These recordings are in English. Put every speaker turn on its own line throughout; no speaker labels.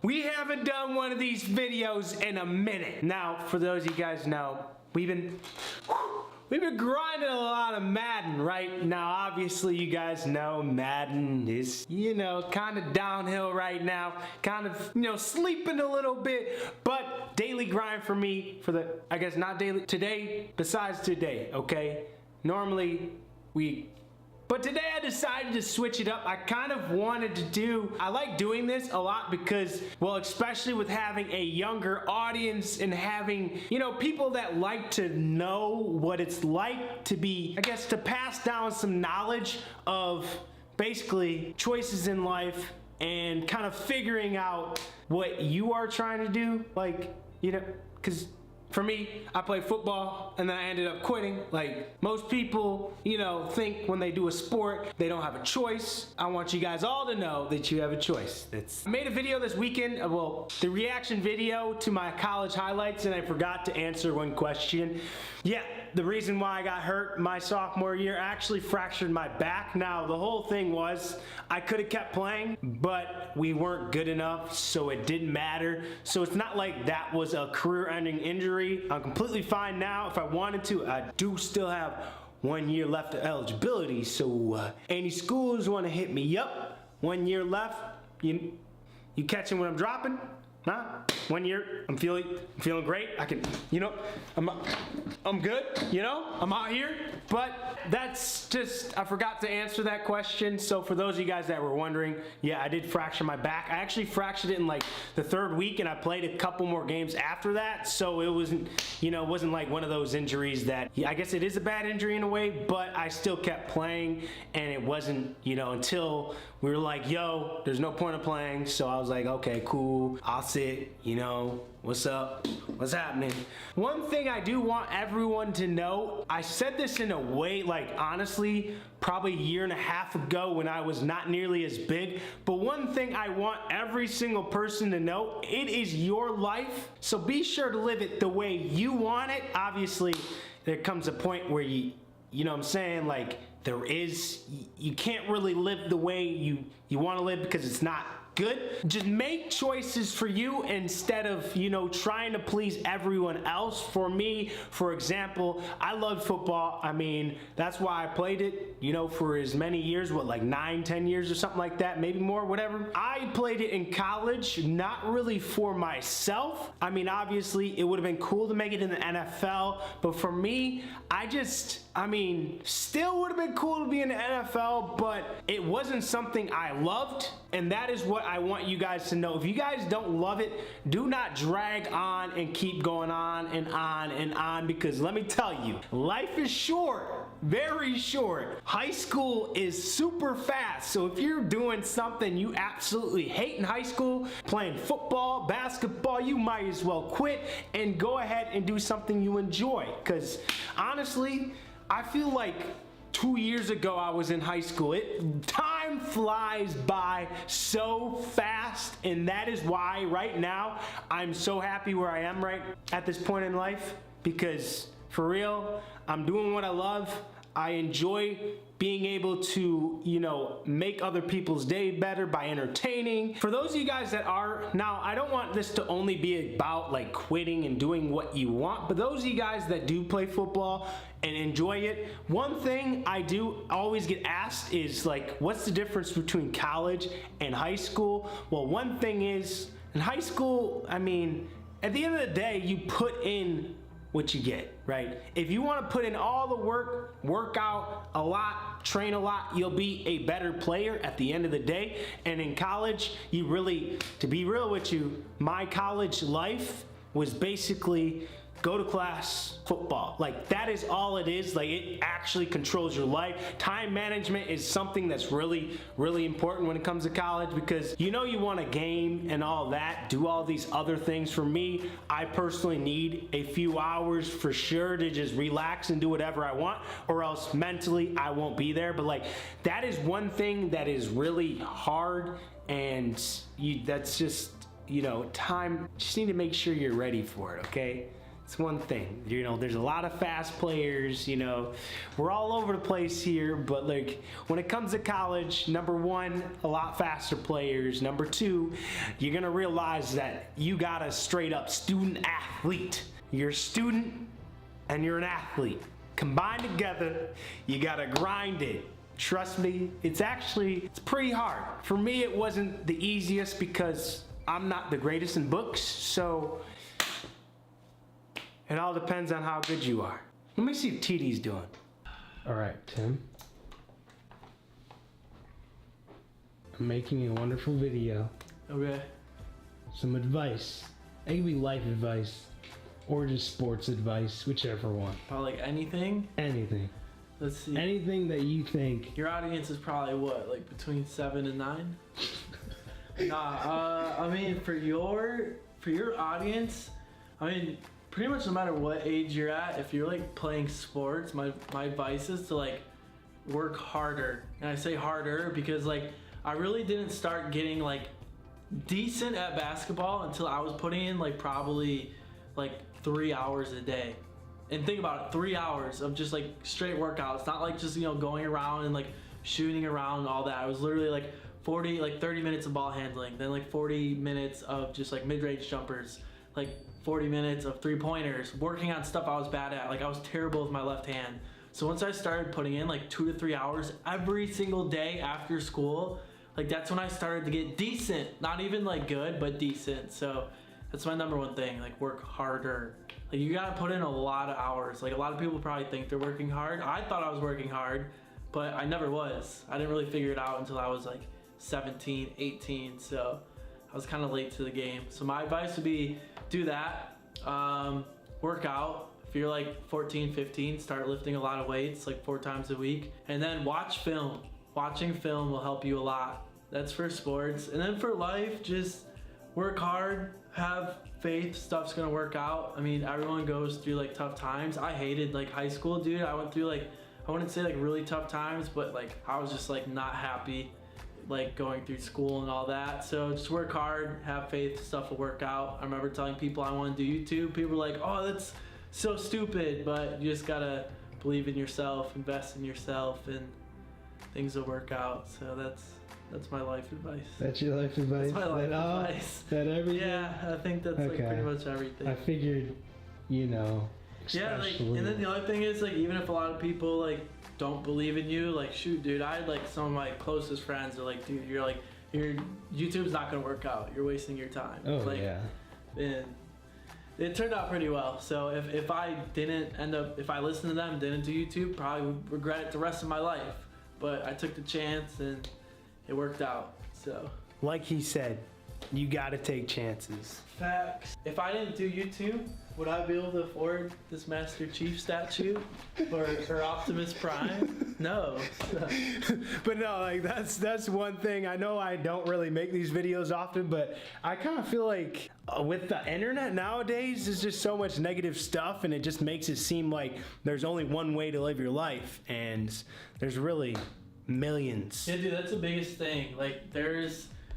we haven't done one of these videos in a minute. Now, for those of you guys know, we've been grinding a lot of Madden, right? Now, obviously, you guys know Madden is, kind of downhill right now. Kind of, sleeping a little bit. But daily grind for me, I guess not daily, today, besides today, okay? Normally, but today I decided to switch it up. I kind of wanted to I like doing this a lot because, well, especially with having a younger audience and having, people that like to know what it's like to be, I guess, to pass down some knowledge of basically choices in life and kind of figuring out what you are trying to do. Like, because for me, I played football and then I ended up quitting. Like most people, think when they do a sport, they don't have a choice. I want you guys all to know that you have a choice. I made a video this weekend, the reaction video to my college highlights, and I forgot to answer one question. Yeah, the reason why I got hurt my sophomore year, I actually fractured my back. Now, the whole thing was I could have kept playing, but we weren't good enough, so it didn't matter. So it's not like that was a career-ending injury. I'm completely fine now. If I wanted to, I do still have 1 year left of eligibility. So any schools want to hit me up? 1 year left. You catching what I'm dropping? Huh? 1 year. I'm feeling great. I can, I'm good. I'm out here. But that's just, I forgot to answer that question. So for those of you guys that were wondering, yeah, I did fracture my back. I actually fractured it in like the 3rd week, and I played a couple more games after that. So it wasn't, it wasn't like one of those injuries that, I guess it is a bad injury in a way, but I still kept playing, and it wasn't, until we were like, yo, there's no point of playing. So I was like, okay, cool. I'll sit, what's up? What's happening? One thing I do want everyone to know, I said this in a way, like honestly, probably a year and a half ago when I was not nearly as big, but one thing I want every single person to know, it is your life, so be sure to live it the way you want it. Obviously, there comes a point where you know what I'm saying, like you can't really live the way you want to live because it's not good. Just make choices for you instead of, trying to please everyone else. For me, for example, I love football. I mean, that's why I played it, for as many years, like 9-10 years or something like that, maybe more, whatever. I played it in college, not really for myself. I mean, obviously, it would have been cool to make it in the NFL, but for me, still would have been cool to be in the NFL, but it wasn't something I loved, and that is what I want you guys to know. If you guys don't love it, do not drag on and keep going on and on and on, because let me tell you, life is short, very short. High school is super fast, so if you're doing something you absolutely hate in high school, playing football, basketball, you might as well quit and go ahead and do something you enjoy, because honestly, I feel like 2 years ago I was in high school. Time flies by so fast, and that is why right now I'm so happy where I am right at this point in life, because for real, I'm doing what I love. I enjoy being able to, make other people's day better by entertaining. For those of you guys that are, now I don't want this to only be about like quitting and doing what you want, but those of you guys that do play football and enjoy it, one thing I do always get asked is like, what's the difference between college and high school? Well, one thing is, in high school, at the end of the day, you put in what you get, right? If you want to put in all the work out a lot, train a lot, you'll be a better player at the end of the day. And in college, to be real with you, my college life was basically go to class, football. Like that is all it is. Like it actually controls your life. Time management is something that's really, really important when it comes to college, because you want to game and all that, do all these other things. For me, I personally need a few hours for sure to just relax and do whatever I want, or else mentally I won't be there. But like that is one thing that is really hard, and that's just, time. Just need to make sure you're ready for it, okay? It's one thing. You know, there's a lot of fast players, you know. We're all over the place here, but like when it comes to college, number one, a lot faster players. Number two, you're gonna realize that you got a straight up student athlete. You're a student and you're an athlete. Combined together, you gotta grind it. Trust me, it's pretty hard. For me, it wasn't the easiest because I'm not the greatest in books, so it all depends on how good you are. Let me see if TD's doing. All right, Tim. I'm making a wonderful video.
Okay.
Some advice. It can be life advice or just sports advice, whichever one.
About like anything?
Anything.
Let's see.
Anything that you think.
Your audience is probably what, like between 7 and 9? Nah, I mean for your audience, I mean pretty much no matter what age you're at, if you're like playing sports, my advice is to like work harder. And I say harder because like I really didn't start getting like decent at basketball until I was putting in like probably like 3 hours a day. And think about it, 3 hours of just like straight workouts, not like just, you know, going around and like shooting around and all that. I was literally like 30 minutes of ball handling, then like 40 minutes of just like mid-range jumpers, like 40 minutes of three-pointers, working on stuff I was bad at. Like I was terrible with my left hand. So once I started putting in like 2 to 3 hours every single day after school, like that's when I started to get decent, not even like good, but decent. So that's my number one thing, like work harder. Like you gotta put in a lot of hours. Like a lot of people probably think they're working hard. I thought I was working hard, but I never was. I didn't really figure it out until I was like 17, 18. So I was kind of late to the game. So my advice would be do that. Work out. If you're like 14, 15, start lifting a lot of weights like 4 times a week. And then watch film. Watching film will help you a lot. That's for sports. And then for life, just work hard, have faith, stuff's gonna work out. I mean, everyone goes through like tough times. I hated like high school, dude. I went through like, I wouldn't say like really tough times, but like I was just like not happy like going through school and all that. So just work hard, have faith, stuff will work out. I remember telling people I want to do YouTube. People were like, oh, that's so stupid, but you just gotta believe in yourself, invest in yourself, and things will work out. So that's my life advice.
That's your life advice?
That's my life advice.
That everything?
Yeah, I think that's like pretty much everything.
I figured, you know,
yeah, like, and then the other thing is like, even if a lot of people like don't believe in you, like shoot, dude, I had like some of my closest friends are like, dude, your YouTube's not gonna work out. You're wasting your time.
Oh
like,
yeah.
And it turned out pretty well. So if I didn't end up, if I listened to them, didn't do YouTube, probably would regret it the rest of my life. But I took the chance and it worked out. So
like he said, you gotta take chances.
Facts. If I didn't do YouTube, would I be able to afford this Master Chief statue or Optimus Prime? No.
But no, like that's one thing. I know I don't really make these videos often, but I kind of feel like with the internet nowadays, there's just so much negative stuff, and it just makes it seem like there's only one way to live your life, and there's really millions.
Yeah, dude, that's the biggest thing. Like,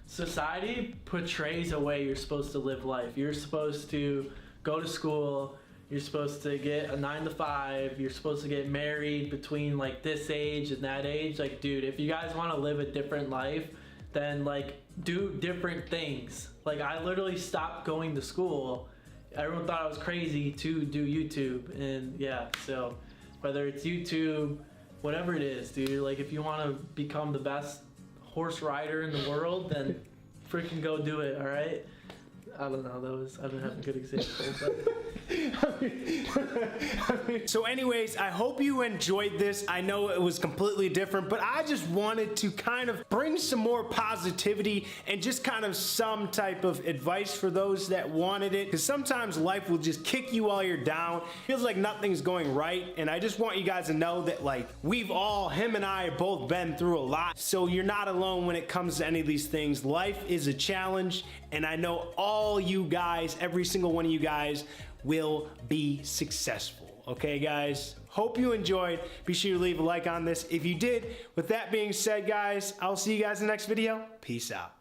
society portrays a way you're supposed to live life. You're supposed to go to school, you're supposed to get a 9 to 5, you're supposed to get married between like this age and that age. Like, dude, if you guys want to live a different life, then like do different things. Like, I literally stopped going to school. Everyone thought I was crazy to do YouTube, and yeah, so whether it's YouTube, whatever it is, dude, like if you want to become the best horse rider in the world, then freaking go do it, all right? I don't know, I don't have a good example, but
So anyways, I hope you enjoyed this. I know it was completely different, but I just wanted to kind of bring some more positivity and just kind of some type of advice for those that wanted it, because sometimes life will just kick you while you're down. Feels like nothing's going right, and I just want you guys to know that like him and I have both been through a lot, so you're not alone when it comes to any of these things. Life is a challenge, and I know all you guys, every single one of you guys, will be successful. Okay, guys? Hope you enjoyed. Be sure to leave a like on this if you did. With that being said, guys, I'll see you guys in the next video. Peace out.